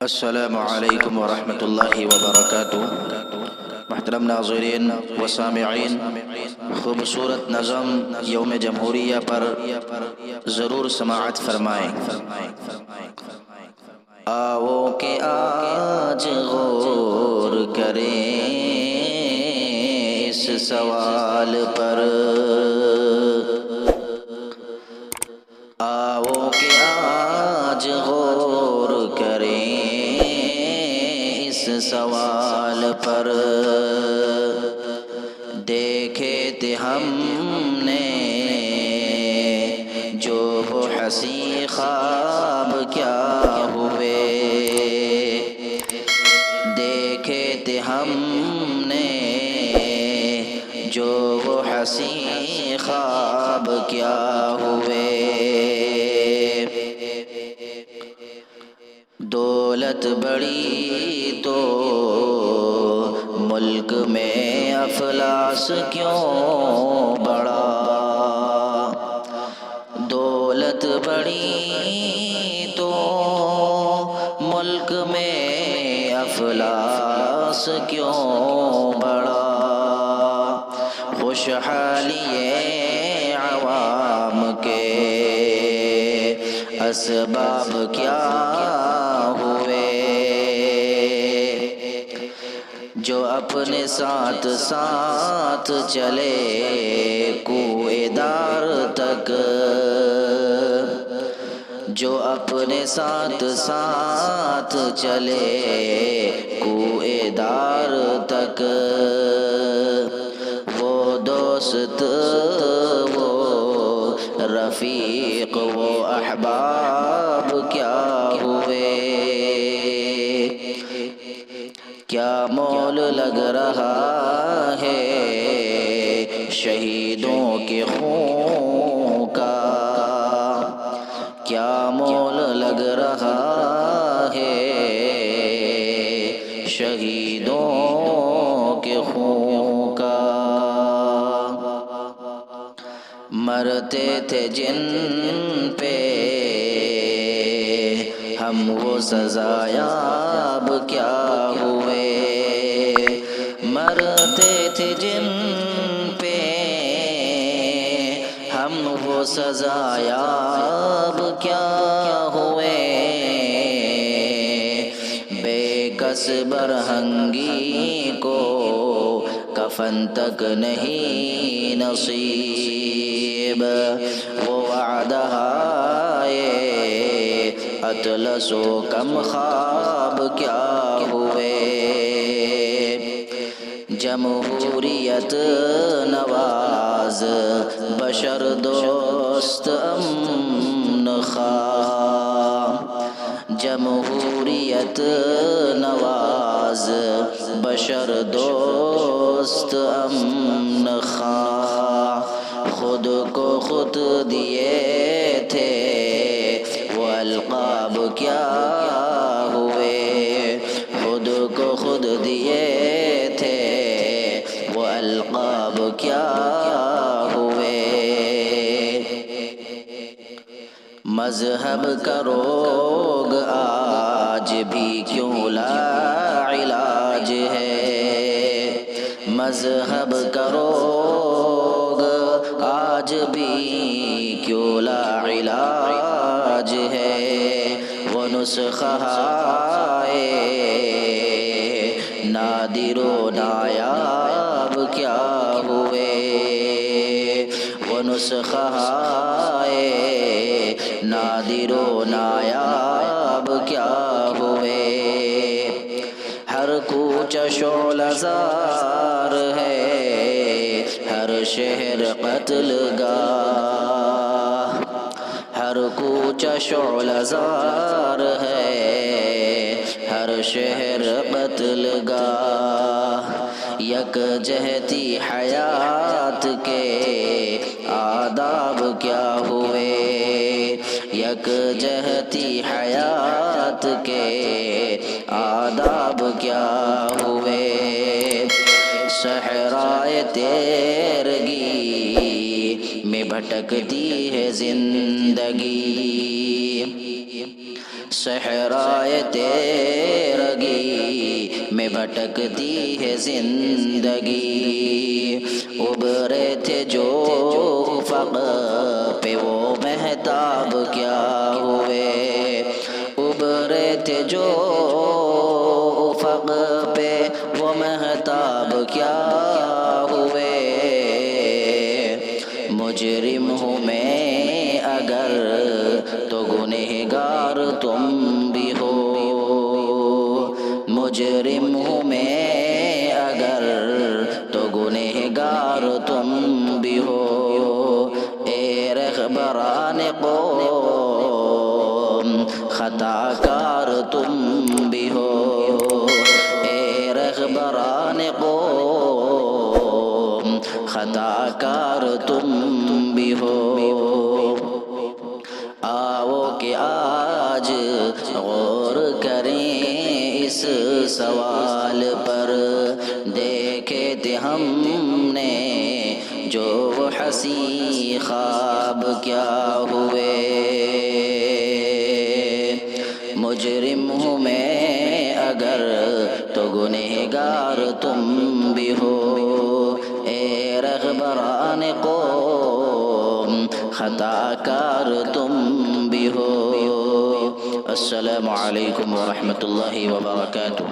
السلام علیکم ورحمۃ اللہ وبرکاتہ۔ محترم ناظرین و سامعین، خوبصورت نظم یوم جمہوریہ پر ضرور سماعت فرمائیں۔ آؤ کہ آج غور کریں اس سوال پر، آؤ کہ آج غور کریں اس سوال پر۔ دیکھے تھے ہم نے جو وہ حسین خواب کیا ہوئے، دیکھے تھے ہم نے جو وہ حسین خواب کیا ہوئے۔ دولت بڑی تو ملک میں افلاس کیوں بڑا، دولت بڑی تو ملک میں افلاس کیوں بڑا۔ خوشحالی عوام کے اسباب کیا ہوئے، جو اپنے ساتھ ساتھ چلے کوئے دار تک، جو اپنے ساتھ ساتھ چلے کوئے دار تک۔ وہ دوست، وہ رفیق، وہ احباب کیا ہوئے۔ کیا مول لگ رہا ہے شہیدوں کے خون کا، کیا مول لگ رہا ہے شہیدوں کے خون کا۔ مرتے تھے جن پہ ہم وہ سزا یاب کیا ہوئے، مرتے تھے جن پہ ہم وہ سزا یاب کیا ہوئے۔ بے کس برہنگی کو کفن تک نہیں نصیب، وہ وعدہ اطلس و کم خواب کیا ہوئے۔ جمہوریت نواز بشر دوست امن خواہ، جمہوریت نواز بشر دوست امن خواہ، خود کو خود دیے تھے وہ القاب کیا ہوئے، خود کو خود دیے تھے وہ القاب کیا ہوئے۔ مذہب کا روگ آج بھی کیوں لا علاج ہے، مذہب کا روگ آج بھی کیوں لا علاج ہے۔ وہ نسخہ نادر و نایاب کیا ہوئے، وہ نسخہ نادر و نایاب کیا ہوئے۔ ہر کوچہ شعلہ زار ہے، ہر شہر قتل گاہ، ہر کوچہ شعلہ زار ہے، ہر شہر قتل گاہ۔ یک جہتی حیات کے آداب کیا ہوئے، یک جہتی حیات کے آداب کیا ہوئے۔ صحرائے تیرگی میں بھٹکتی ہے زندگی، صحرائے تیرگی میں بھٹکتی ہے زندگی، ابھرے تھے جو افق پہ وہ مہتاب کیا ہوئے، ابھرے تھے جو افق پہ وہ مہتاب کیا ہوئے، مجرم ہوں میں اگر تو گنہگار تم بھی ہو، مجرم ہوں میں اگر تو گنہگار تم بھی ہو، اے رہبران قوم خطا کار تم بھی ہو، اے رہبران قوم خطا کار تم بھی ہو۔ آؤ کہ آج غور کریں اس سوال پر، دیکھے تھے ہم نے جو وہ حسین خواب کیا ہوئے، مجرم ہوں میں اگر تو گنہگار تم بھی ہو، اے رہبران قوم خطا کار تم بھی ہو۔ السلام علیکم ورحمۃ اللہ وبرکاتہ۔